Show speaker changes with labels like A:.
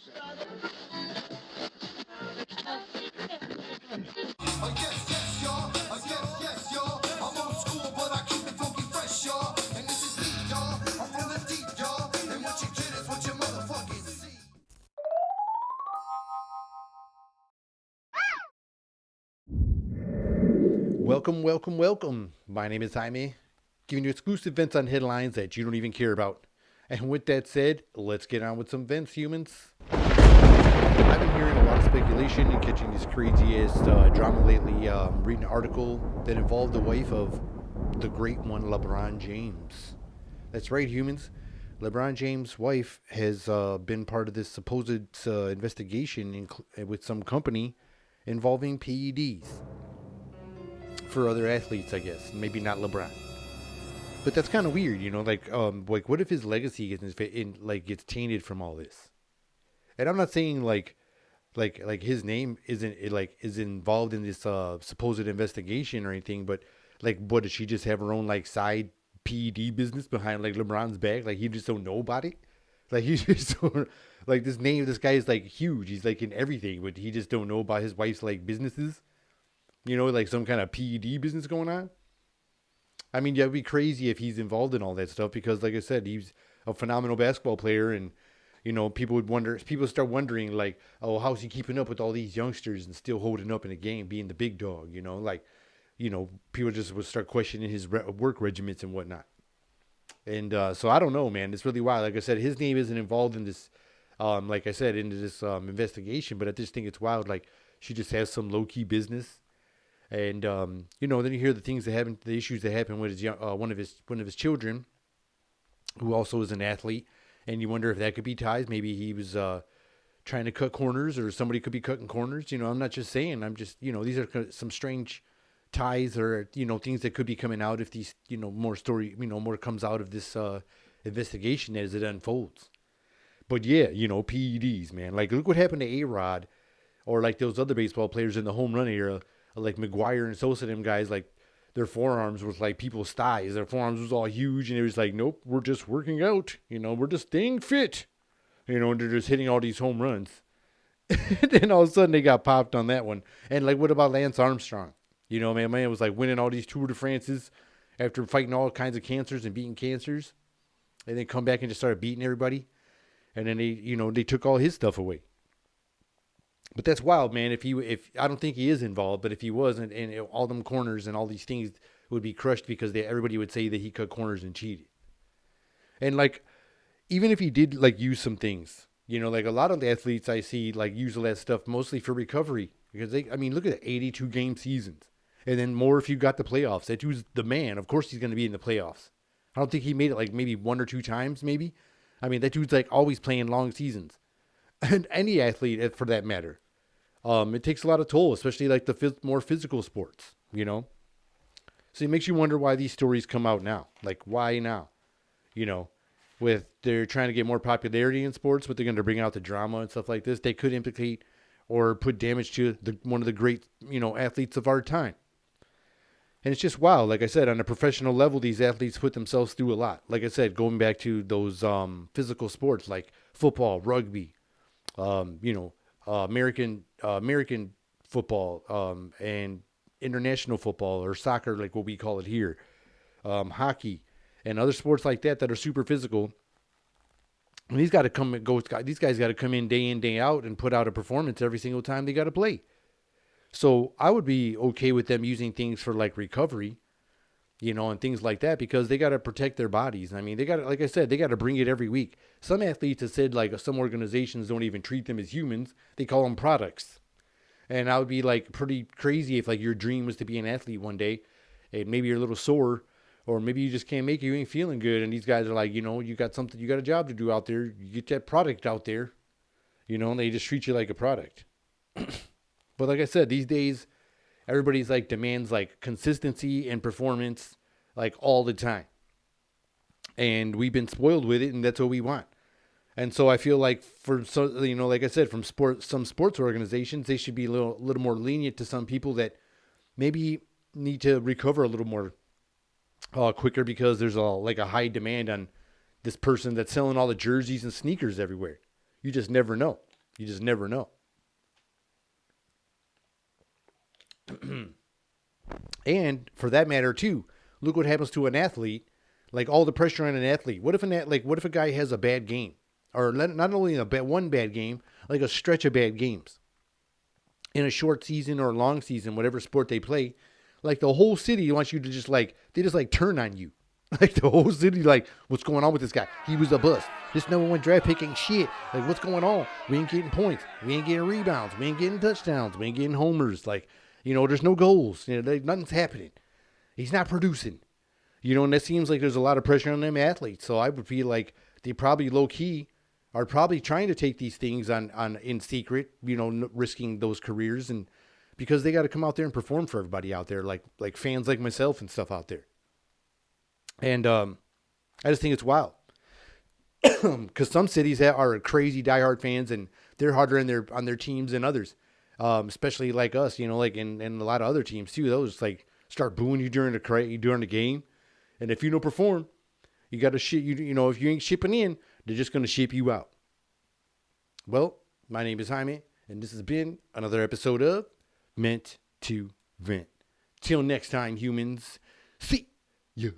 A: Yes, y'all. Yes, y'all. I'm old school, but I keep it funky fresh, y'all. And this is deep, y'all. I'm from the deep, y'all. And what you get is what you motherfucking see.
B: Welcome. My name is Jaime, giving you exclusive events on headlines that you don't even care about. And with that said, let's get on with some events, humans. I've been hearing a lot of speculation and catching this craziest drama lately. Reading an article that involved the wife of the great one, Lebron James. That's right, humans. LeBron James' wife has been part of this supposed investigation with some company involving PEDs for other athletes, I guess. Maybe not LeBron. But that's kind of weird, like what if his legacy gets tainted from all this? And I'm not saying like his name is involved in this supposed investigation or anything, but like what does she just have her own like side PED business behind like LeBron's back? Like he just don't know about it. Like he just don't, like this guy is like huge. He's like in everything, but he just don't know about his wife's like businesses. Like some kind of PED business going on. I mean, yeah, it'd be crazy if he's involved in all that stuff because, like I said, he's a phenomenal basketball player, and people start wondering, like, oh, how's he keeping up with all these youngsters and still holding up in a game, being the big dog, people just would start questioning his work regiments and whatnot. And so I don't know, man. It's really wild. Like I said, his name isn't involved in this, like I said, into this investigation, but I just think it's wild. Like, she just has some low key business. And then you hear the things that happen, the issues that happen with one of his children, who also is an athlete, and you wonder if that could be ties. Maybe he was trying to cut corners, or somebody could be cutting corners. I'm not just saying. I'm just these are some strange ties, or things that could be coming out if these more comes out of this investigation as it unfolds. But yeah, PEDs, man. Like look what happened to A-Rod, or like those other baseball players in the home run era, like McGuire and Sosa, them guys, like their forearms was like people's thighs. Their forearms was all huge, and it was like, nope, we're just working out. We're just staying fit. And they're just hitting all these home runs. And then all of a sudden they got popped on that one. And like, what about Lance Armstrong? Man was like winning all these Tour de France's after fighting all kinds of cancers and beating cancers, and then come back and just started beating everybody. And then they took all his stuff away. But that's wild, man. If I don't think he is involved, but if he wasn't, and all them corners and all these things would be crushed because everybody would say that he cut corners and cheated. And like, even if he did like use some things, like a lot of the athletes I see like use all that stuff mostly for recovery because look at the 82 game seasons, and then more if you got the playoffs. That dude's the man. Of course he's going to be in the playoffs. I don't think he made it like maybe one or two times, maybe. That dude's like always playing long seasons, and any athlete for that matter. It takes a lot of toll, especially like the more physical sports, So it makes you wonder why these stories come out now. Like, why now? With they're trying to get more popularity in sports, but they're going to bring out the drama and stuff like this. They could implicate or put damage to one of the great, athletes of our time. And it's just wild. Like I said, on a professional level, these athletes put themselves through a lot. Like I said, going back to those physical sports like football, rugby, um, you know, American football, and international football or soccer, like what we call it here, hockey, and other sports like that are super physical. And these got to come and go. These guys got to come in, day out, and put out a performance every single time they got to play. So I would be okay with them using things for like recovery, and things like that, because they got to protect their bodies. They got to, like I said, they got to bring it every week. Some athletes have said like some organizations don't even treat them as humans. They call them products. And I would be like pretty crazy if like your dream was to be an athlete one day and maybe you're a little sore, or maybe you just can't make it, you ain't feeling good. And these guys are like, you got something, you got a job to do out there. You get that product out there, and they just treat you like a product. But like I said, these days, everybody's like demands like consistency and performance like all the time. And we've been spoiled with it, and that's what we want. And so I feel like like I said, from some sports organizations, they should be a little more lenient to some people that maybe need to recover a little more quicker, because there's a high demand on this person that's selling all the jerseys and sneakers everywhere. You just never know. You just never know. And for that matter, too, look what happens to an athlete. Like all the pressure on an athlete. What if what if a guy has a bad game, or not only one bad game, like a stretch of bad games in a short season or a long season, whatever sport they play. Like the whole city wants you to just turn on you. Like the whole city, like, what's going on with this guy? He was a bust. This number one draft pick ain't shit. Like, what's going on? We ain't getting points. We ain't getting rebounds. We ain't getting touchdowns. We ain't getting homers. Like, there's no goals. Nothing's happening. He's not producing. And that seems like there's a lot of pressure on them athletes. So I would feel like they probably low key are probably trying to take these things on in secret, risking those careers, and because they got to come out there and perform for everybody out there, like fans like myself and stuff out there. And I just think it's wild because some cities are crazy diehard fans and they're harder on their teams than others, especially like us, like in a lot of other teams too. Those like start booing you during the game, and if you don't perform, you got to ship if you ain't shipping in, they're just gonna ship you out. Well, my name is Jaime, and this has been another episode of Meant to Vent. Till next time, humans. See ya.